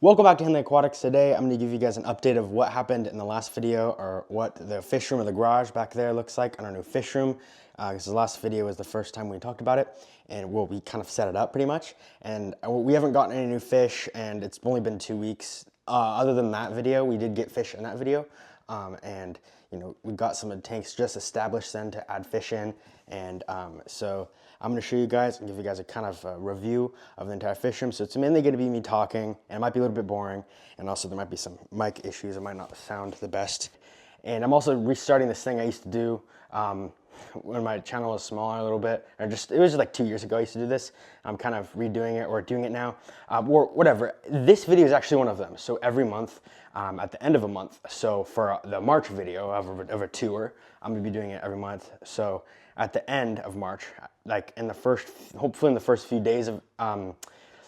Welcome back to Henley Aquatics. Today I'm going to give you guys an update of what happened in the last video, or what the fish room or the garage back there looks like on our new fish room. Because the last video was the first time we talked about it, and we kind of set it up pretty much. And we haven't gotten any new fish, and it's only been 2 weeks. Other than that video, we did get fish in that video. And we got some of the tanks just established then to add fish in. And so I'm going to show you guys and give you guys a kind of review of the entire fish room. So it's mainly going to be me talking, and it might be a little bit boring, and also there might be some mic issues. It might not sound the best. And I'm also restarting this thing I used to do when my channel was smaller a little bit, or it was like 2 years ago I used to do this. I'm kind of redoing it or doing it now, or whatever. This video is actually one of them. So every month, at the end of a month, so for the March video of a tour, I'm gonna be doing it every month. So at the end of March, like hopefully in the first few days of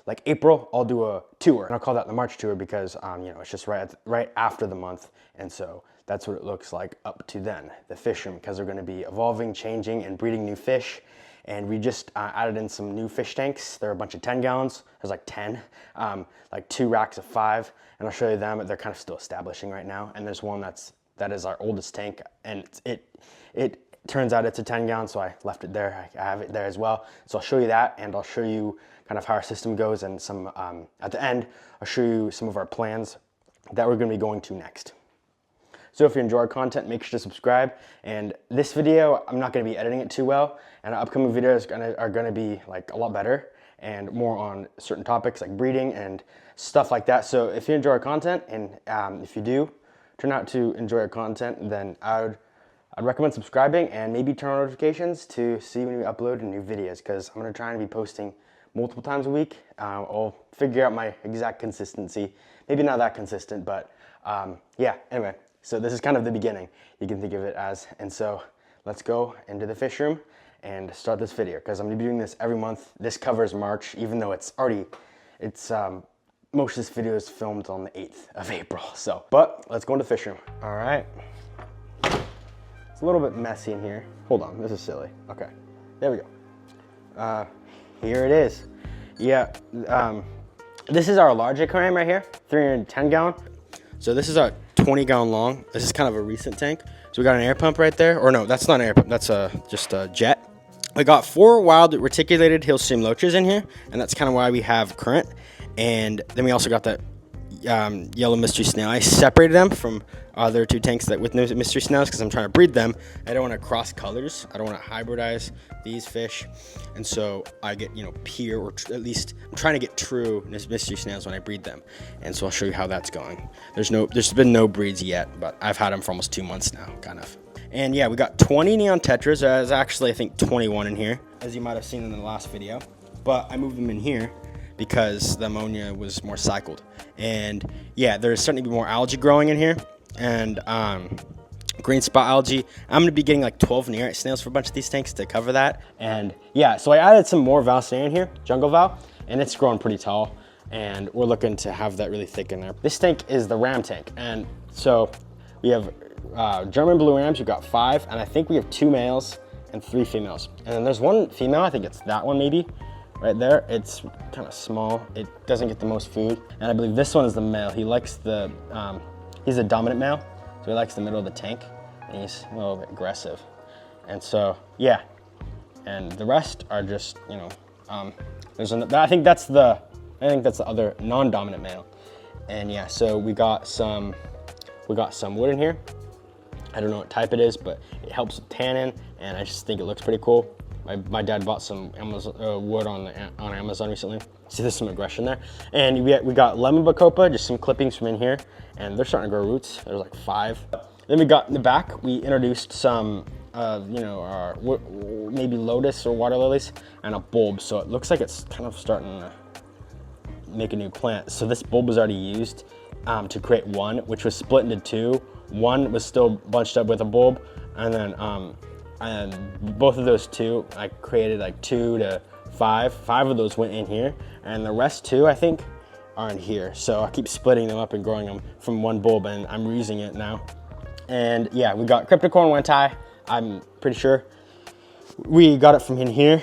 like April, I'll do a tour, and I'll call that the March tour because it's just right after the month, and so that's what it looks like up to then, the fish room, because they're going to be evolving, changing, and breeding new fish. And we just added in some new fish tanks. They're a bunch of 10 gallons. There's like 10, like 2 racks of 5, and I'll show you them. They're kind of still establishing right now. And there's one that is our oldest tank, and it turns out it's a 10 gallon, so I left it there. I have it there as well. So I'll show you that, and I'll show you kind of how our system goes, and some at the end, I'll show you some of our plans that we're going to be going to next. So if you enjoy our content, make sure to subscribe. And this video, I'm not going to be editing it too well, and our upcoming videos are going to be like a lot better and more on certain topics like breeding and stuff like that. So if you enjoy our content, and if you do turn out to enjoy our content, then I'd recommend subscribing and maybe turn on notifications to see when we upload new videos, because I'm going to try and be posting multiple times a week. I'll figure out my exact consistency. Maybe not that consistent, but yeah, anyway. So this is kind of the beginning, you can think of it as. And so let's go into the fish room and start this video, because I'm gonna be doing this every month. This covers March, even though most of this video is filmed on the 8th of April. So, but let's go into the fish room. All right. It's a little bit messy in here. Hold on, this is silly. Okay, there we go. Here it is. Yeah, this is our large aquarium right here, 310 gallon. So this is our 20 gallon long. This is kind of a recent tank. So we got an air pump right there. Or no, that's not an air pump. That's just a jet. We got 4 wild reticulated hill stream loaches in here, and that's kind of why we have current. And then we also got that yellow mystery snail. I separated them from other 2 tanks with no mystery snails because I'm trying to breed them. I don't want to cross colors. I don't want to hybridize these fish. And so I get, pure, or at least I'm trying to get true mystery snails when I breed them. And so I'll show you how that's going. There's been no breeds yet, but I've had them for almost 2 months now, kind of. And yeah, we got 20 neon tetras. There's actually, I think, 21 in here, as you might have seen in the last video. But I moved them in here because the ammonia was more cycled. And yeah, there's starting to be more algae growing in here, and green spot algae. I'm gonna be getting like 12 nearite snails for a bunch of these tanks to cover that. And yeah, so I added some more Valsania in here, jungle Val, and it's growing pretty tall, and we're looking to have that really thick in there. This tank is the ram tank, and so we have German blue rams. We've got 5, and I think we have 2 males and 3 females. And then there's 1 female, I think it's that one maybe, right there. It's kind of small. It doesn't get the most food. And I believe this one is the male. He likes he's a dominant male, so he likes the middle of the tank, and he's a little bit aggressive. And so, yeah. And the rest are just, I think that's the other non-dominant male. And yeah, so we got some wood in here. I don't know what type it is, but it helps with tannin, and I just think it looks pretty cool. My dad bought some wood on Amazon recently. See, there's some aggression there. And we got lemon bacopa, just some clippings from in here, and they're starting to grow roots. There's like 5. Then we got in the back, we introduced some, our maybe lotus or water lilies, and a bulb. So it looks like it's kind of starting to make a new plant. So this bulb was already used to create one, which was split into 2. One was still bunched up with a bulb, and then and both of those 2, I created like 2 to 5. 5 of those went in here, and the rest 2, I think, are in here. So I keep splitting them up and growing them from one bulb, and I'm reusing it now. And yeah, we got cryptocorn wentai, I'm pretty sure. We got it from in here,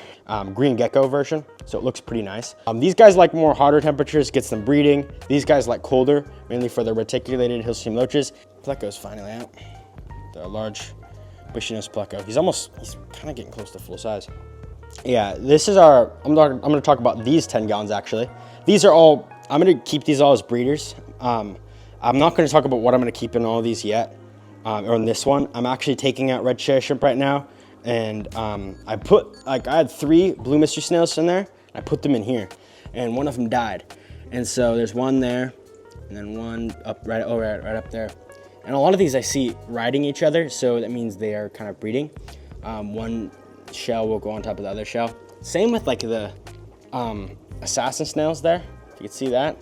green gecko version, so it looks pretty nice. These guys like more hotter temperatures, gets them breeding. These guys like colder, mainly for the reticulated hill-stream loaches. Pleco's finally out. The large bushy-nosed pleco. He's kind of getting close to full size. Yeah, this is our, I'm gonna talk about these 10 gallons actually. These are all, I'm gonna keep these all as breeders. I'm not gonna talk about what I'm gonna keep in all these yet, or in this one. I'm actually taking out red cherry shrimp right now. And I had 3 blue mystery snails in there. I put them in here, and one of them died. And so there's one there, and then one up right up there. And a lot of these I see riding each other, so that means they are kind of breeding. One shell will go on top of the other shell. Same with like the assassin snails there. If you can see that,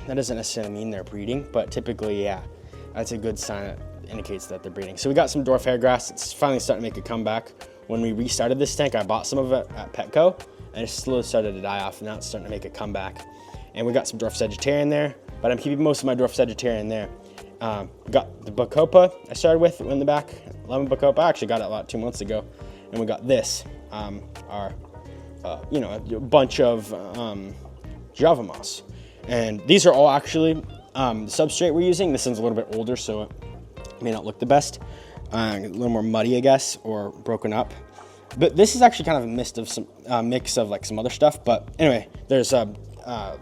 that doesn't necessarily mean they're breeding, but typically, yeah, that's a good sign that indicates that they're breeding. So we got some dwarf hairgrass. It's finally starting to make a comeback. When we restarted this tank, I bought some of it at Petco, and it slowly started to die off, and now it's starting to make a comeback. And we got some dwarf Sagittarian there, but I'm keeping most of my dwarf Sagittarian there. We got the Bacopa I started with in the back, lemon Bacopa. I actually got it about 2 months ago. And we got this, a bunch of Java moss. And these are all actually the substrate we're using. This one's a little bit older, so it may not look the best. A little more muddy, I guess, or broken up. But this is actually kind of a mix of like some other stuff. But anyway, there's a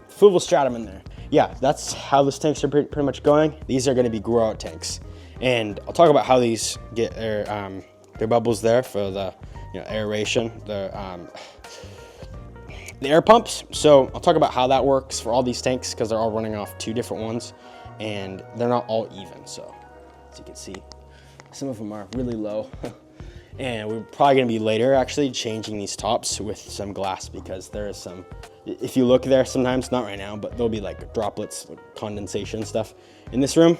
fluval stratum in there. Yeah, that's how those tanks are pretty much going. These are going to be grow out tanks, and I'll talk about how these get their bubbles there for the aeration, the air pumps. So I'll talk about how that works for all these tanks because they're all running off 2 different ones, and they're not all even. So as you can see, some of them are really low. And we're probably gonna be later actually changing these tops with some glass because there is some, if you look there sometimes, not right now, but there'll be like droplets, like condensation stuff in this room.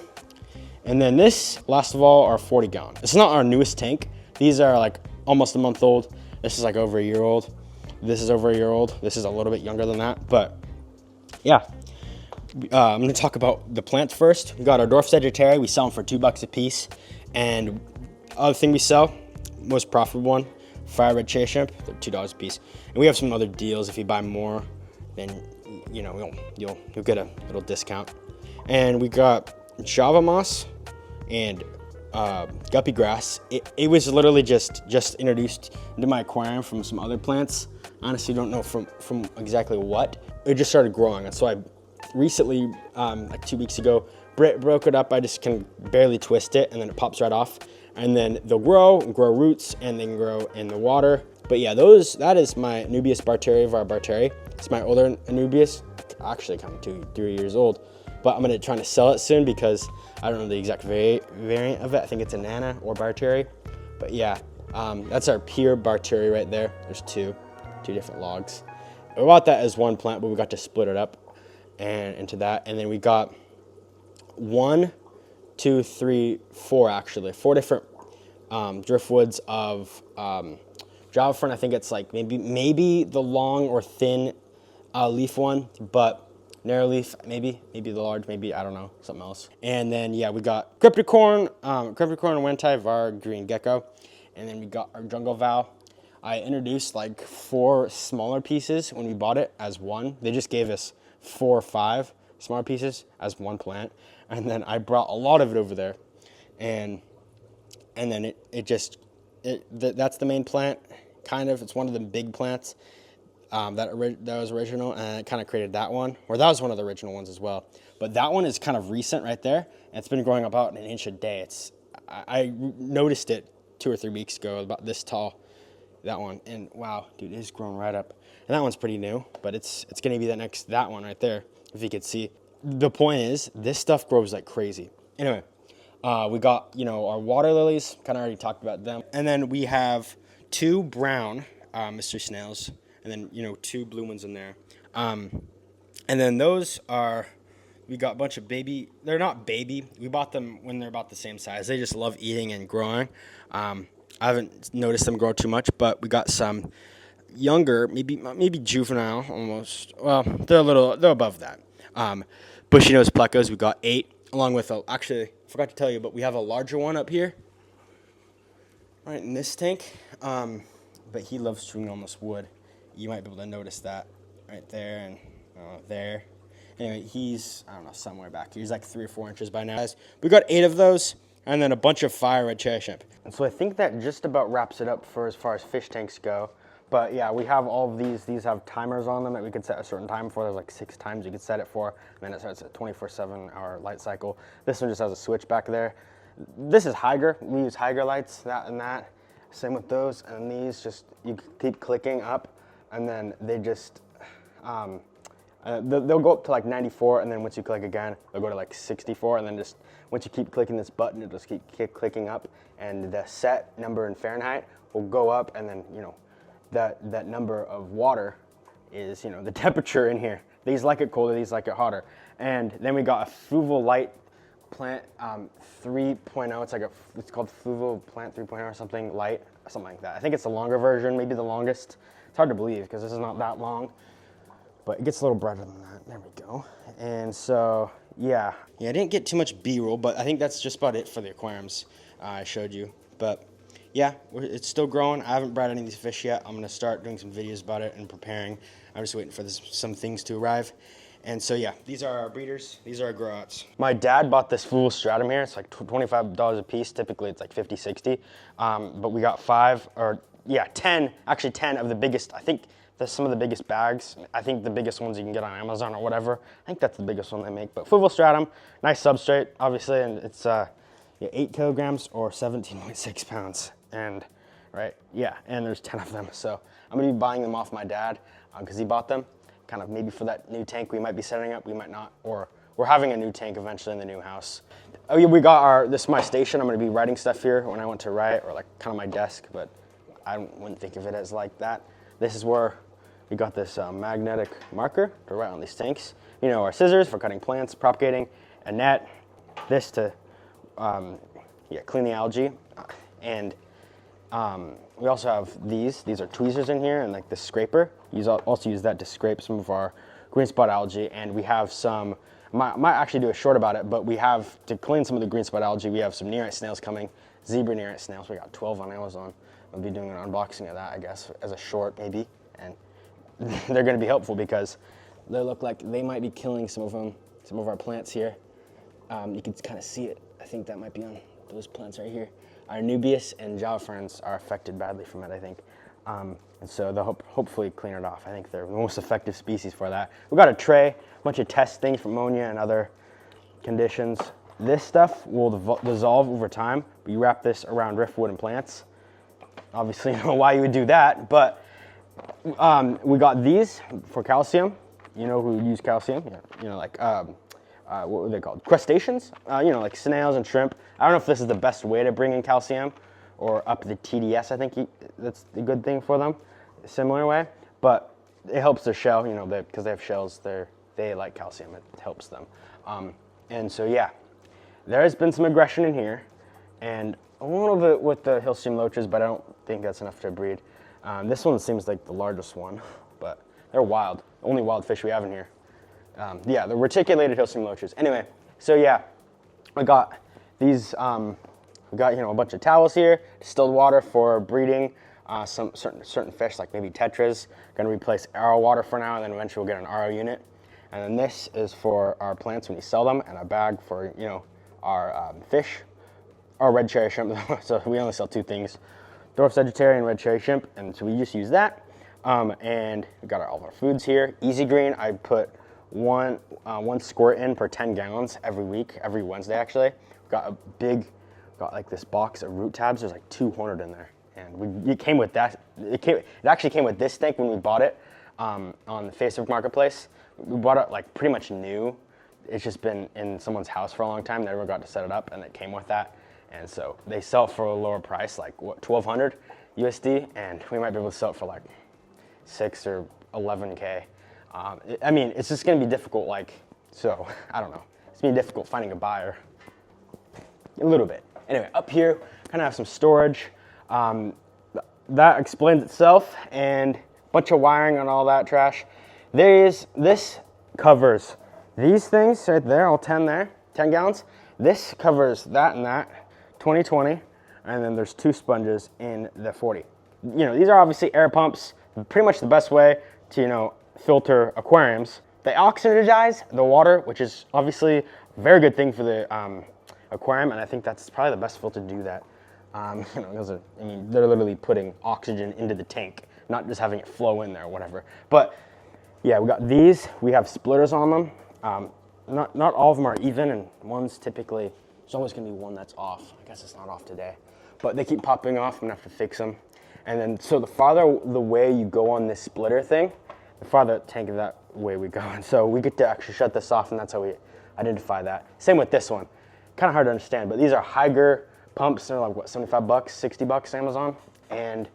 And then this, last of all, are 40 gallon. This is not our newest tank. These are like almost a month old. This is like over a year old. This is over a year old. This is a little bit younger than that, but yeah. I'm gonna talk about the plants first. We got our dwarf Sagittarius. We sell them for $2 a piece. And other thing we sell, most profitable one, fire red cherry shrimp, they're $2 a piece. And we have some other deals. If you buy more, then you'll get a little discount. And we got Java moss and guppy grass. It was literally just introduced into my aquarium from some other plants. Honestly, don't know from exactly what. It just started growing, and so I recently, like 2 weeks ago, broke it up. I just can barely twist it, and then it pops right off. And then they'll grow roots, and then grow in the water. But yeah, that is my Anubias barteri. It's my older Anubias, actually kind of 2-3 years old. But I'm gonna try to sell it soon because I don't know the exact variant of it. I think it's a Nana or barteri. But yeah, that's our pure barteri right there. There's two different logs. We bought that as one plant, but we got to split it up and into that. And then we got 1, 2, 3, 4 actually. 4 different driftwoods of Java fern. I think it's like maybe the long or thin leaf one, but narrow leaf, maybe the large, maybe, I don't know, something else. And then yeah, we got Crypticorn and Wentai, Var, green gecko. And then we got our jungle val. I introduced like 4 smaller pieces when we bought it as one. They just gave us 4 or 5 smaller pieces as one plant. And then I brought a lot of it over there. And then that's the main plant, kind of. It's one of the big plants that was original, and it kind of created that one. Or that was one of the original ones as well. But that one is kind of recent right there, and it's been growing about 1 inch a day. I noticed it 2 or 3 weeks ago, about this tall, that one. And wow, dude, it's grown right up. And that one's pretty new, but it's gonna be that one right there, if you could see. The point is, this stuff grows like crazy. Anyway, we got, our water lilies, kind of already talked about them. And then we have 2 brown mystery snails, and then, 2 blue ones in there. And then those are, we got a bunch of baby, they're not baby. We bought them when they're about the same size. They just love eating and growing. I haven't noticed them grow too much, but we got some younger, maybe juvenile almost. Well, they're above that. Bushy nose plecos, we got 8, along with actually, I forgot to tell you, but we have a larger one up here, right in this tank. but he loves chewing on this wood. You might be able to notice that right there and there. Anyway, he's, I don't know, somewhere back here. He's like 3 or 4 inches by now. We got 8 of those, and then a bunch of fire red cherry shrimp. And so I think that just about wraps it up for as far as fish tanks go. But yeah, we have all of these. These have timers on them that we could set a certain time for. There's like 6 times you could set it for, and then it starts a 24/7 hour light cycle. This one just has a switch back there. This is Hygger. We use Hygger lights, that and that. Same with those, and these just, you keep clicking up, and then they just, they'll go up to like 94, and then once you click again, they'll go to like 64, and then just, once you keep clicking this button, it'll just keep clicking up, and the set number in Fahrenheit will go up, and then, you know, that number of water is, you know, the temperature in here. These like it colder, these like it hotter. And then we got a Fluval Light Plant 3.0. It's called Fluval Plant 3.0 or something, light, something like that. I think it's the longer version, maybe the longest. It's hard to believe because this is not that long, but it gets a little brighter than that. There we go. And so, yeah, I didn't get too much B-roll, but I think that's just about it for the aquariums I showed you. But yeah, it's still growing. I haven't bred any of these fish yet. I'm gonna start doing some videos about it and preparing. I'm just waiting for some things to arrive. And so yeah, these are our breeders. These are our grow outs. My dad bought this Fluval stratum here. It's like $25 a piece. Typically it's like 50, 60. But we got 10 of the biggest. I think that's some of the biggest bags. I think the biggest ones you can get on Amazon or whatever. I think that's the biggest one they make. But Fluval stratum, nice substrate, obviously, and it's 8 kilograms or 17.6 pounds. And and there's 10 of them. So I'm gonna be buying them off my dad because he bought them. Kind of maybe for that new tank we might be setting up, we might not, or we're having a new tank eventually in the new house. Oh yeah, we got this is my station. I'm gonna be writing stuff here when I want to write, or like kind of my desk, but I wouldn't think of it as like that. This is where we got this magnetic marker to write on these tanks. You know, our scissors for cutting plants, propagating, a net, this to clean the algae, and we also have these are tweezers in here, and like the scraper. Also use that to scrape some of our green spot algae, and we have some, might actually do a short about it, but we have, to clean some of the green spot algae, we have some nearite snails coming, zebra nearite snails. We got 12 on Amazon. I'll be doing an unboxing of that, I guess, as a short maybe, and they're gonna be helpful because they look like they might be killing some of our plants here. You can kind of see it. I think that might be on those plants right here. Our Nubius and Java ferns are affected badly from it, I think. And so they'll hopefully clean it off. I think they're the most effective species for that. We've got a tray, a bunch of test things for ammonia and other conditions. This stuff will dissolve over time. We wrap this around driftwood and plants. Obviously, I don't know why you would do that, but we got these for calcium. You know who use calcium? You know, like, what were they called? Crustaceans? You know, like snails and shrimp. I don't know if this is the best way to bring in calcium or up the TDS. I think that's a good thing for them, a similar way. But it helps their shell, you know, because they have shells, they like calcium. It helps them. And so, yeah, there has been some aggression in here, and a little bit with the Hillstream Loaches, but I don't think that's enough to breed. This one seems like the largest one, but they're wild. The only wild fish we have in here. Yeah, the reticulated Hillstream Loaches. Anyway, so yeah, I got these, we got, you know, a bunch of towels here, distilled water for breeding some certain fish, like maybe tetras. Gonna replace arrow water for now, and then eventually we'll get an RO unit. And then this is for our plants when you sell them, and a bag for, you know, our fish, our red cherry shrimp. So we only sell 2 things, dwarf Sagittarian red cherry shrimp, and so we just use that. And we got all of our foods here. Easy Green, I put one squirt in per 10 gallons every week, every Wednesday actually. Got like this box of root tabs. There's like 200 in there, and it came with that. It actually came with this tank when we bought it on the Facebook Marketplace. We bought it like pretty much new. It's just been in someone's house for a long time. They never got to set it up, and it came with that. And so they sell it for a lower price, like what, 1,200 USD, and we might be able to sell it for like 6 or 11K. I mean, it's just gonna be difficult, like, so, I don't know. It's gonna be difficult finding a buyer, a little bit. Anyway, up here, kind of have some storage. That explains itself, and a bunch of wiring on all that trash. This covers these things right there, all 10 there, 10 gallons. This covers that and that, 20, and then there's 2 sponges in the 40. these are obviously air pumps, pretty much the best way to, filter aquariums. They oxidize the water, which is obviously a very good thing for the aquarium, and I think that's probably the best filter to do that. They're literally putting oxygen into the tank, not just having it flow in there or whatever. But yeah, we got these. We have splitters on them. Not all of them are even, and one's typically, there's always gonna be one that's off. I guess it's not off today, but they keep popping off. I'm gonna have to fix them. And then, so the farther the way you go on this splitter thing, the farther tank that way we go. And so we get to actually shut this off, and that's how we identify that. Same with this one. Kind of hard to understand, but these are Hygger pumps. They're like, what, 75 bucks, 60 bucks Amazon? And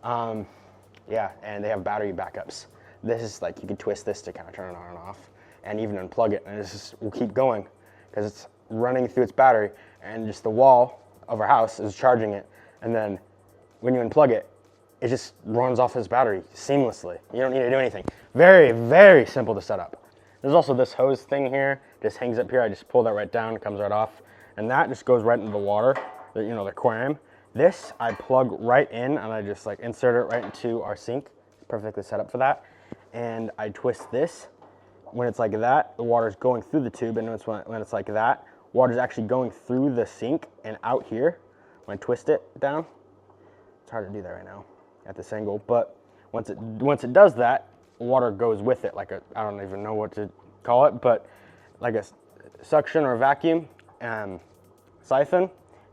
yeah, and they have battery backups. This is like, you can twist this to kind of turn it on and off, and even unplug it, and will keep going because it's running through its battery, and just the wall of our house is charging it. And then when you unplug it, it just runs off its battery seamlessly. You don't need to do anything. Very, very simple to set up. There's also this hose thing here, just hangs up here. I just pull that right down, it comes right off. And that just goes right into the water, the aquarium. This I plug right in, and I just like insert it right into our sink. It's perfectly set up for that. And I twist this. When it's like that, the water's going through the tube, and when it's like that, water's actually going through the sink and out here. When I twist it down, it's hard to do that right now at this angle, but once it does that, water goes with it, like I don't even know what to call it, but like a suction or a vacuum siphon,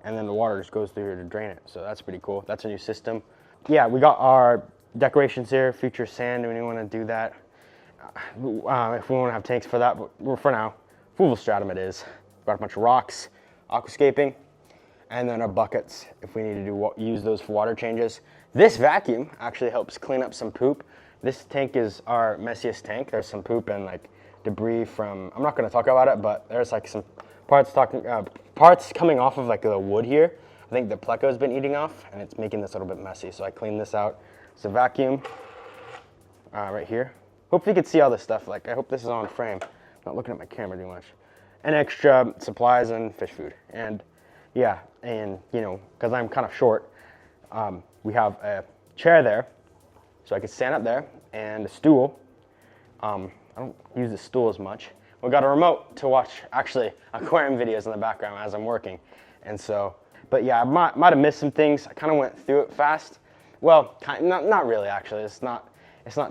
and then the water just goes through here to drain it. So that's pretty cool. That's a new system. Yeah, we got our decorations here, future sand, when you want to do that. If we want to have tanks for that, but for now, full stratum it is. Got a bunch of rocks, aquascaping, and then our buckets if we need to use those for water changes. This vacuum actually helps clean up some poop. This tank is our messiest tank. There's some poop and like debris from, I'm not going to talk about it, but there's like some parts coming off of like the wood here. I think the pleco's been eating off, and it's making this a little bit messy. So I clean this out. It's a vacuum right here. Hopefully you can see all this stuff. Like, I hope this is on frame. I'm not looking at my camera too much. And extra supplies and fish food. And yeah, and because I'm kind of short, we have a chair there, so I can stand up there, and a stool. I don't use the stool as much. We got a remote to watch actually aquarium videos in the background as I'm working. And so, but yeah, I might have missed some things. I kind of went through it fast. Well, not really actually. It's not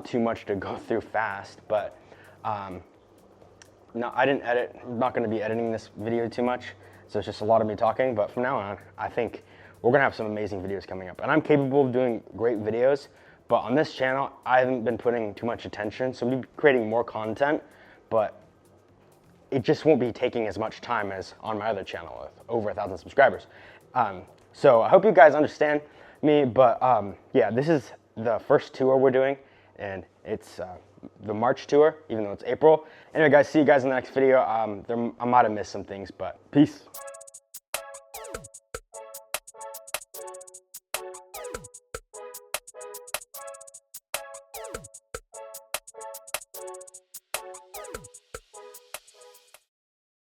too much to go through fast, but no, I didn't edit. I'm not going to be editing this video too much, so it's just a lot of me talking. But from now on, I think we're going to have some amazing videos coming up, and I'm capable of doing great videos. But on this channel, I haven't been putting too much attention, so I'm creating more content, but it just won't be taking as much time as on my other channel with over 1,000 subscribers. So I hope you guys understand me, but yeah, this is the first tour we're doing, and it's the March tour, even though it's April. Anyway guys, see you guys in the next video. I might have missed some things, but peace.